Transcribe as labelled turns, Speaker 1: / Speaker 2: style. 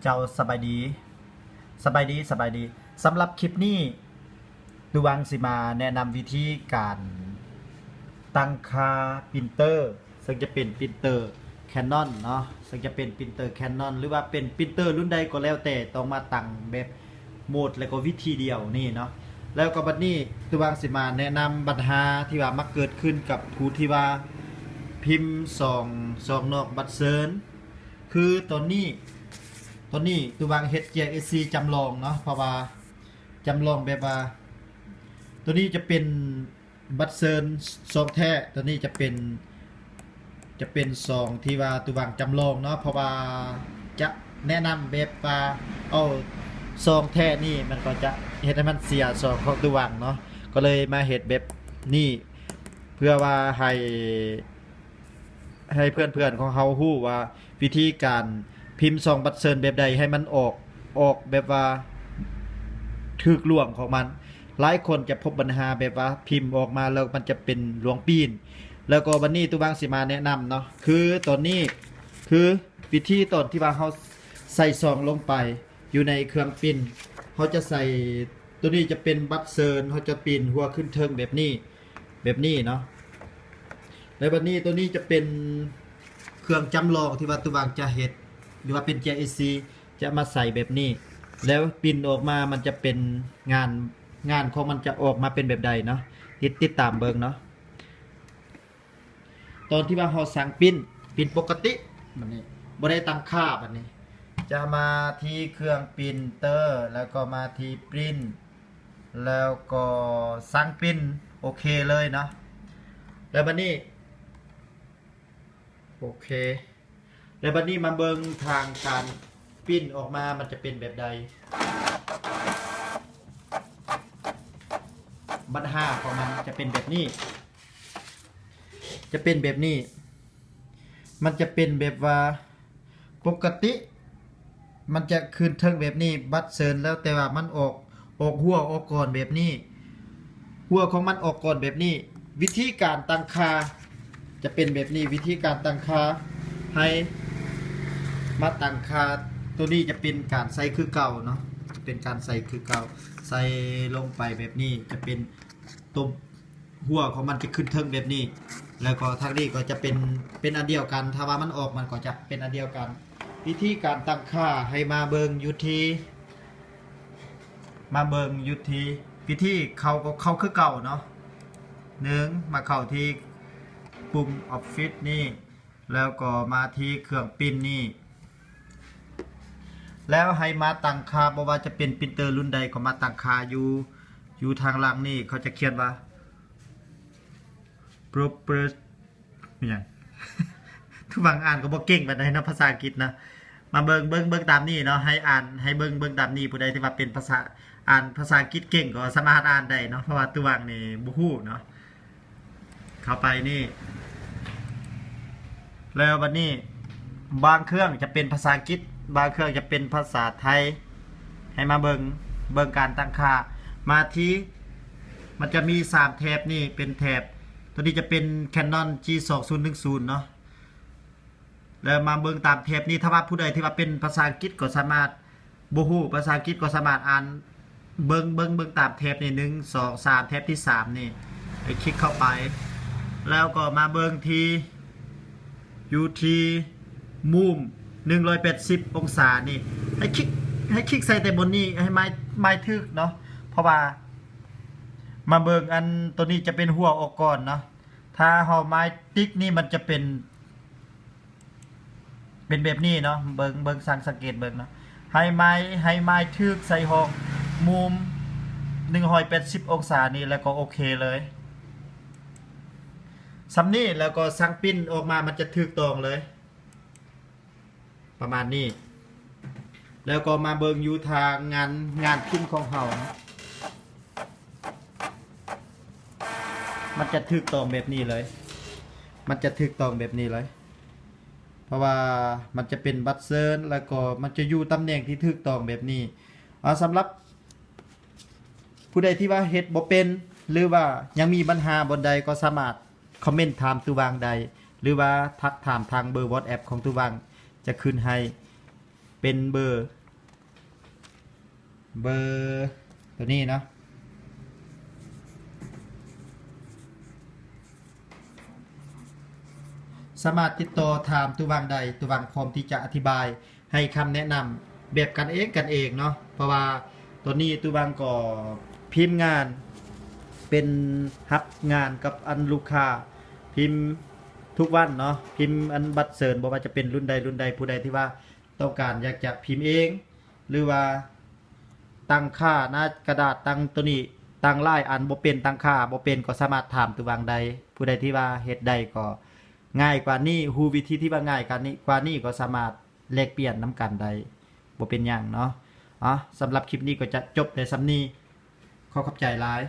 Speaker 1: เจ้าสบายดีสบายดีสำหรับคลิปนี้ดูวังสิมาแนะนำวิธีการตั้งค่าปรินเตอร์ซึ่งจะเป็นปรินเตอร์ Canon เนาะซึ่งจะเป็นปรินเตอร์ Canon หรือว่าเป็นปรินเตอร์รุ่นใดก็แล้วแต่ต้องมาตั้งแบบโหมดแล้วก็วิธีเดียวนี่เนาะแล้วก็บัดนี้ดูวังสิมาแนะนำปัญหาที่ว่ามักเกิดขึ้นกับผู้ที่ว่าพิมพ์ซองนอกบัตรเซิร์นคือตอนนี้ตัววาง HJSC จำลองเนาะเพราะว่าจำลองแบบว่าตัวนี้จะเป็นบัตรเซิร์นซองแท้ตัวนี้จะเป็นซองที่ว่าตัววางจำลองเนาะเพราะว่าจะแนะนำแบบว่าเอาซองแท้นี่มันก็จะเฮ็ดให้มันเสียซองของตัววางเนาะก็เลยมาเฮ็ดแบบนี้เพื่อว่าให้เพื่อนๆของเขาฮู้ว่าวิธีการพิมพ์ซองบัตรเซิร์นแบบใดให้มันออกแบบว่าถึกล่วงของมันหลายคนจะพบปัญหาแบบว่าพิมพ์ออกมาแล้วมันจะเป็นหลวงปีนแล้วก็วันนี้ตัวบางสิมาแนะนำเนาะคือตอนนี้คือวิธีตอนที่ว่าเขาใส่ซองลงไปอยู่ในเครื่องปิ้นเขาจะใส่ตัวนี้จะเป็นบัตรเซิร์นเขาจะปิ้นหัวขึ้นเทิงแบบนี้เนาะแล้ววันนี้ตัวนี้จะเป็นเครื่องจำลองที่ว่าตัวบางจะเฮ็ดหรือว่าเป็น JSC จะมาใส่แบบนี้แล้วปิ้นออกมามันจะเป็นงานของมันจะออกมาเป็นแบบใดเนาะติดตามเบิ่งเนาะตอนที่ว่าเราสั่งปิ้นปกติแบบนี้บ่ได้ตั้งค่าแบบนี้จะมาที่เครื่องปรินเตอร์แล้วก็มาที่ปริ้นแล้วก็สั่งปริ้นโอเคเลยเนาะแล้วบัดนี้โอเคแล้วบัดนี้มาเบิ่งทางการปิ้นออกมามันจะเป็นแบบใดบัตร5ของมันจะเป็นแบบนี้มันจะเป็นแบบว่าปกติมันจะคืนเทิงแบบนี้บัตรเซิร์นแล้วแต่ว่ามันออกหัวออกก่อนแบบนี้หัวของมันออกก่อนแบบนี้วิธีการตั้งค่าจะเป็นแบบนี้วิธีการตั้งค่าให้มาตั้งค่าตัวนี้จะเป็นการใส่คือเก่าเนาะจะเป็นการใส่คือเก่าใส่ลงไปแบบนี้จะเป็นตัวหัวของมันจะขึ้นเทิงแบบนี้แล้วก็ทางนี้ก็จะเป็นอันเดียวกันถ้าว่ามันออกมันก็จะเป็นอันเดียวกันวิธีการตั้งค่าให้มาเบิงอยู่ที่วิธีเข้าคือเก่าเนาะ1มาเข้าที่ปุ่มออฟฟิศนี่แล้วก็มาที่เครื่องปิ้นนี่แล้วให้มาตั้งค่าบ่ว่าจะเป็นปรินเตอร์รุ่นใดก็มาตั้งค่าอยู่ทางล่างนี่เขาจะเขียนว่า proper อย่าง ทุกบางอ่านก็บ่เก่งปานใดนะภาษาอังกฤษนะมาเบิ่งตามนี้เนาะให้อ่านให้เบิ่งตามนี้ผู้ใดที่ว่าเป็นภาษาอ่านภาษาอังกฤษเก่งก็สามารถอ่านได้เนาะเพราะว่าตัววางนี่บ่ฮู้เนาะเข้าไปนี่แล้วบัดนี้บางเครื่องจะเป็นภาษาอังกฤษบางเครื่องจะเป็นภาษาไทยให้มาเบิ่งการตั้งค่ามาที่มันจะมี3แถบนี่เป็นแถบตัวนี้จะเป็น Canon G2010 เนาะแล้วมาเบิ่งตามแถบนี้ถ้าว่าผู้ใดที่ว่าเป็นภาษาอังกฤษก็สามารถบ่ฮู้ภาษาอังกฤษก็สามารถอ่านเบิ่งตามแถบนี่1 2 3แถบที่3นี่ให้คลิกเข้าไปแล้วก็มาเบิ่งที่อยู่ที่มุม180องศานี่ให้คลิกใส่แต่บนนี้ให้ไม้ทึกเนาะเพราะว่ามาเบิ่งอันตัวนี้จะเป็นหัวออกก่อนเนาะถ้าเฮาไม้ติ๊กนี่มันจะเป็นแบบนี้เนาะเบิ่งสังเกตเบิ่งเนาะให้ไม้ทึกใส่ห้องมุม180องศานี่แล้วก็โอเคเลยซ้ำนี้แล้วก็สั่งปิ้นออกมามันจะทึกตรงเลยประมาณนี้แล้วก็มาเบิ่งอยู่ทางงานพิมพ์ของเฮานะมันจะทึกตรงแบบนี้เลยเพราะว่ามันจะเป็นบัตรเซิร์นแล้วก็มันจะอยู่ตำแหน่งที่ทึกตรงแบบนี้สำหรับผู้ใดที่ว่าเฮ็ดบ่เป็นหรือว่ายังมีปัญหาบนใดก็สามารถคอมเมนต์ถามตัววางใดหรือว่าทักถามทางเบอร์ WhatsApp ของตัววางจะขึ้นให้เ เป็นเบอร์ตัวนี้เนาะสามารถติดต่อถามตุวังใดตุวังพร้อมที่จะอธิบายให้คำแนะนำแบบกันเองเนาะเพราะว่าตัวนี้ตุวังก็พิมพ์งานเป็นรับงานกับอันลูกค้าพิมพ์ทุกวันเนาะพิมพ์อันบัตรเสิร์นบ่ว่าจะเป็นรุ่นใดผู้ใดที่ว่าต้องการอยากจะพิมพ์เองหรือว่าตั้งค่าหน้ากระดาษตั้งตัวนี้ตั้งลายอันบ่เป็นตั้งค่าบ่เป็นก็สามารถถามตุวังใดผู้ใดที่ว่าเฮ็ดได้ก็ง่ายกว่านี้ฮู้วิธีที่ว่าง่ายกว่านี้ก็สามารถแลกเปลี่ยนน้ำกันได้บ่เป็นหยังเนาะสำหรับคลิปนี้ก็จะจบในสำนี้ขอขอบใจหลาย